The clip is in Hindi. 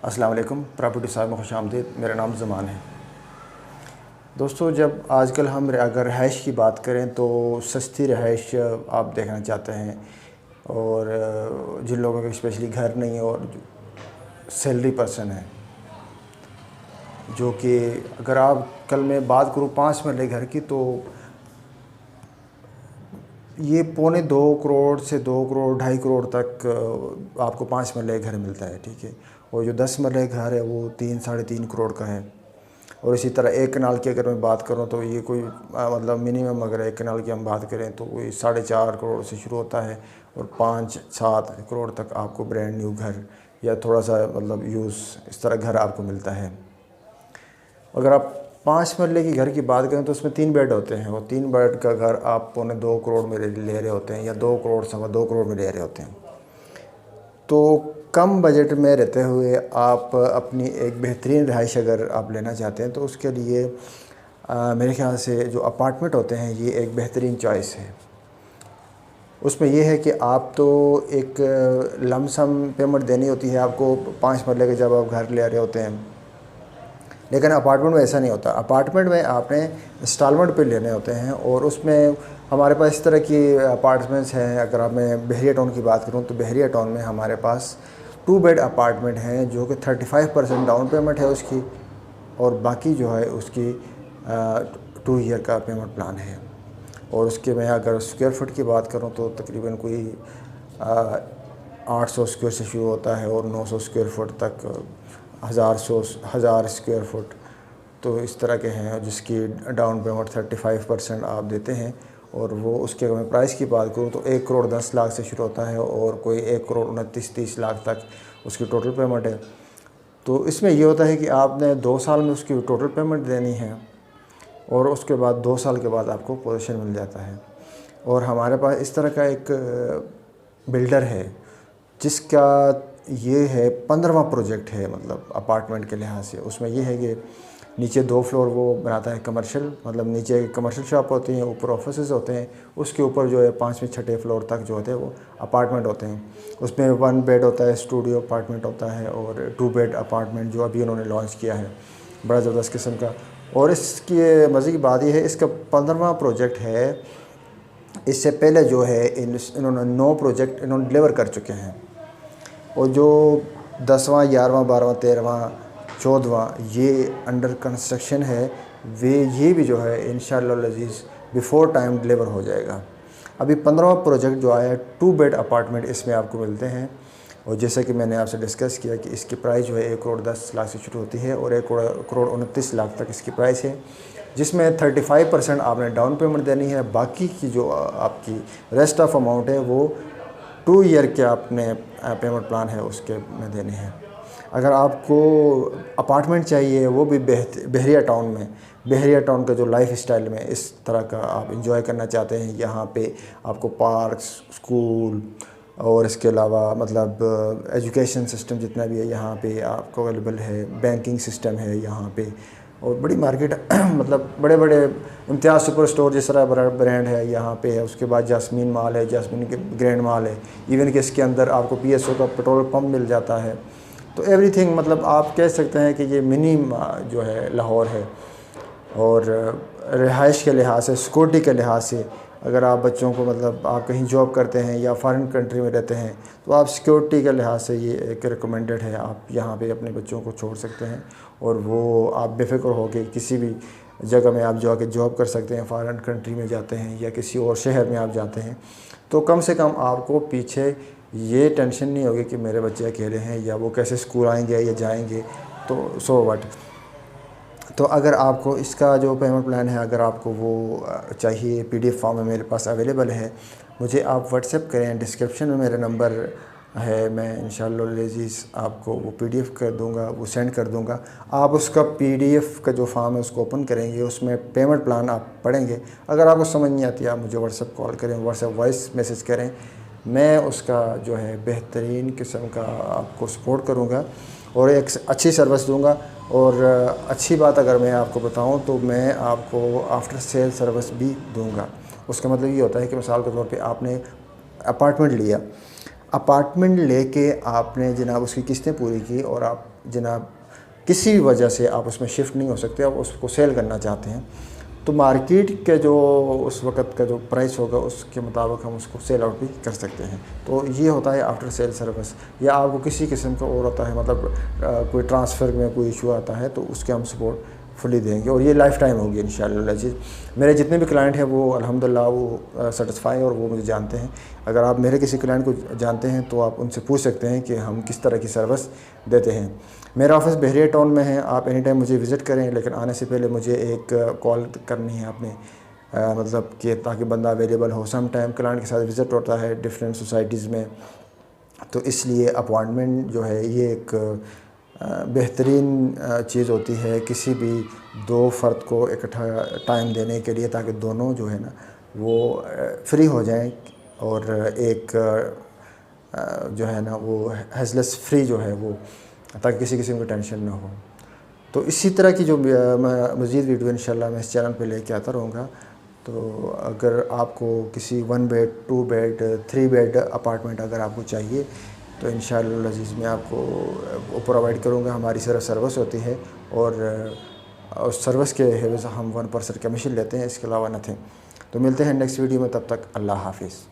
अस्सलाम वालेकुम। प्रॉपर्टी साहब में खुशामदीद। मेरा नाम ज़मान है। दोस्तों, जब आजकल हम अगर रहाइश की बात करें तो सस्ती रहाइश आप देखना चाहते हैं, और जिन लोगों के स्पेशली घर नहीं है और सैलरी पर्सन है, जो कि अगर आप कल मैं बात करूँ 5 मरले घर की, तो ये पौने 2 करोड़ से 2 करोड़ 2.5 करोड़ तक आपको 5 मरले घर मिलता है। ठीक है। और जो 10 मरले घर है वो 3-3.5 करोड़ का है। और इसी तरह 1 कनाल की अगर मैं बात करूं तो ये कोई मतलब मिनिमम अगर 1 कनाल की हम बात करें तो वही 4.5 करोड़ से शुरू होता है, और 5-7 करोड़ तक आपको ब्रांड न्यू घर या थोड़ा सा मतलब यूज़ इस तरह घर आपको मिलता है। अगर आप 5 मरले की घर की बात करें तो उसमें 3 बेड होते हैं, और 3 बेड का घर आप पौने 2 करोड़ में ले रहे होते हैं, या 2 करोड़ 2.25 करोड़ में ले रहे होते हैं। तो कम बजट में रहते हुए आप अपनी एक बेहतरीन रहाइश अगर आप लेना चाहते हैं तो उसके लिए मेरे ख़्याल से जो अपार्टमेंट होते हैं ये एक बेहतरीन चॉइस है। उसमें यह है कि आप तो एक लमसम पेमेंट देनी होती है आपको 5 मरले के जब आप घर ले रहे होते हैं, लेकिन अपार्टमेंट में ऐसा नहीं होता। अपार्टमेंट में आपने इंस्टॉलमेंट पे लेने होते हैं, और उसमें हमारे पास इस तरह की अपार्टमेंट्स हैं। अगर आप मैं बहरिया टाउन की बात करूं तो बहरिया टाउन में हमारे पास 2 बेड अपार्टमेंट हैं, जो कि 35% डाउन पेमेंट है उसकी, और बाकी जो है उसकी 2 ईयर का पेमेंट प्लान है। और उसके मैं अगर स्क्वायर फुट की बात करूँ तो तकरीबन कोई 800 स्क्वायर से शुरू होता है, और 900 स्क्वायर फुट तक 1000 स्क्वायर फुट तो इस तरह के हैं, जिसकी डाउन पेमेंट 35% आप देते हैं। और वो उसके अगर मैं प्राइस की बात करूँ तो 1 करोड़ 10 लाख से शुरू होता है, और कोई 1 करोड़ 29-30 लाख तक उसकी टोटल पेमेंट है। तो इसमें ये होता है कि आपने 2 साल में उसकी टोटल पेमेंट देनी है, और उसके बाद 2 साल के बाद आपको पोजीशन मिल जाता है। और हमारे पास इस तरह का एक बिल्डर है जिसका ये है 15वां प्रोजेक्ट है, मतलब अपार्टमेंट के लिहाज से। उसमें ये है कि नीचे 2 फ्लोर वो बनाता है कमर्शियल, मतलब नीचे कमर्शियल शॉप होती हैं, ऊपर ऑफिसेज होते हैं, उसके ऊपर जो है 5वें-6ठे फ्लोर तक जो होते हैं वो अपार्टमेंट होते हैं। उसमें 1 बेड होता है, स्टूडियो अपार्टमेंट होता है, और 2 बेड अपार्टमेंट जो अभी उन्होंने लॉन्च किया है, बड़ा ज़बरदस्त किस्म का। और इसकी मज़े की बात यह है, इसका 15वां प्रोजेक्ट है। इससे पहले जो है इन्होंने 9 प्रोजेक्ट इन्होंने डिलीवर कर चुके हैं, और जो 10वां 11वां 12वां 13वां 14वां ये अंडर कंस्ट्रक्शन है, ये भी जो है इंशाअल्लाह अज़ीज़ बिफ़ोर टाइम डिलीवर हो जाएगा। अभी 15वां प्रोजेक्ट जो आया है 2 बेड अपार्टमेंट इसमें आपको मिलते हैं, और जैसे कि मैंने आपसे डिस्कस किया कि इसकी प्राइस जो है 1 करोड़ 10 लाख से शुरू होती है, और 1 करोड़ 29 लाख तक इसकी प्राइस है, जिसमें 35% आपने डाउन पेमेंट देनी है। बाकी की जो आपकी रेस्ट ऑफ अमाउंट है वो 2 ईयर के आपने पेमेंट प्लान है उसके में देने हैं। अगर आपको अपार्टमेंट चाहिए वो भी बहरिया टाउन में, बहरिया टाउन का जो लाइफ स्टाइल में इस तरह का आप इंजॉय करना चाहते हैं, यहाँ पे आपको पार्क्स, स्कूल और इसके अलावा मतलब एजुकेशन सिस्टम जितना भी है यहाँ पे आपको अवेलेबल है, बैंकिंग सिस्टम है यहाँ पे, और बड़ी मार्केट मतलब बड़े बड़े इम्तियाज़ सुपर स्टोर जिस तरह बड़ा ब्रांड है यहाँ पे है। उसके बाद जास्मीन मॉल है, जास्मीन के ग्रैंड मॉल है, इवन कि इसके अंदर आपको पीएसओ का पेट्रोल पंप मिल जाता है। तो एवरीथिंग मतलब आप कह सकते हैं कि ये मिनी जो है लाहौर है। और रिहाइश के लिहाज से, सिक्योरिटी के लिहाज से, अगर आप बच्चों को मतलब आप कहीं जॉब करते हैं या फॉरेन कंट्री में रहते हैं तो आप सिक्योरिटी के लिहाज से ये एक रिकमेंडेड है। आप यहाँ पे अपने बच्चों को छोड़ सकते हैं, और वो आप बेफिक्र हो के किसी भी जगह में आप जाके जॉब कर सकते हैं। फॉरेन कंट्री में जाते हैं या किसी और शहर में आप जाते हैं तो कम से कम आपको पीछे ये टेंशन नहीं होगी कि मेरे बच्चे अकेले हैं या वो कैसे स्कूल आएंगे या जाएंगे, तो सो व्हाट। तो अगर आपको इसका जो पेमेंट प्लान है, अगर आपको वो चाहिए पीडीएफ फॉर्म में मेरे पास अवेलेबल है, मुझे आप व्हाट्सएप करें। डिस्क्रिप्शन में मेरा नंबर है, मैं इंशाअल्लाह अज़ीज़ आपको वो पीडीएफ कर दूंगा, वो सेंड कर दूंगा। आप उसका पीडीएफ का जो फॉर्म है उसको ओपन करेंगे, उसमें पेमेंट प्लान आप पढ़ेंगे। अगर आपको समझ नहीं आती आप मुझे व्हाट्सएप कॉल करें, व्हाट्सएप वॉइस मैसेज करें, मैं उसका जो है बेहतरीन किस्म का आपको सपोर्ट करूँगा और एक अच्छी सर्विस दूंगा। और अच्छी बात अगर मैं आपको बताऊं तो मैं आपको आफ्टर सेल सर्विस भी दूंगा। उसका मतलब ये होता है कि मिसाल के तौर पे आपने अपार्टमेंट लिया, अपार्टमेंट लेके आपने जनाब उसकी किस्तें पूरी की और आप जनाब किसी भी वजह से आप उसमें शिफ्ट नहीं हो सकते, आप उसको सेल करना चाहते हैं, तो मार्केट के जो उस वक़्त का जो प्राइस होगा उसके मुताबिक हम उसको सेल आउट भी कर सकते हैं। तो ये होता है आफ्टर सेल सर्विस। या आपको किसी किस्म का और होता है, मतलब कोई ट्रांसफ़र में कोई इशू आता है तो उसके हम सपोर्ट फुली देंगे, और ये लाइफ़ टाइम होगी इंशाअल्लाह अज़ीज़। मेरे जितने भी क्लाइंट हैं वो अल्हम्दुलिल्लाह वो सेटिस्फाई और वो मुझे जानते हैं। अगर आप मेरे किसी क्लाइंट को जानते हैं तो आप उनसे पूछ सकते हैं कि हम किस तरह की सर्विस देते हैं। मेरा ऑफ़िस बहरिया टाउन में है, आप एनी टाइम मुझे विज़िट करें, लेकिन आने से पहले मुझे एक कॉल करनी है आपने, मतलब कि ताकि बंदा अवेलेबल हो। सम टाइम क्लाइंट के साथ विज़िट होता है डिफरेंट सोसाइटीज़ में, तो इसलिए अपॉइंटमेंट जो है ये एक बेहतरीन चीज़ होती है किसी भी दो फ़र्द को इकट्ठा टाइम देने के लिए, ताकि दोनों जो है ना वो फ्री हो जाएं और एक जो है ना वो हेज़लेस फ्री जो है वो, ताकि किसी किस्म की टेंशन ना हो। तो इसी तरह की जो मज़ीद वीडियो इंशाल्लाह मैं इस चैनल पे लेके आता रहूँगा। तो अगर आपको किसी 1 बेड 2 बेड 3 बेड अपार्टमेंट अगर आपको चाहिए तो इंशाअल्लाह अज़ीज़ मैं आपको वो प्रोवाइड करूँगा। हमारी सिर्फ सर्विस होती है और सर्विस के एवज़ हम 1% कमीशन लेते हैं, इसके अलावा नथिंग। तो मिलते हैं नेक्स्ट वीडियो में, तब तक अल्लाह हाफ़िज़।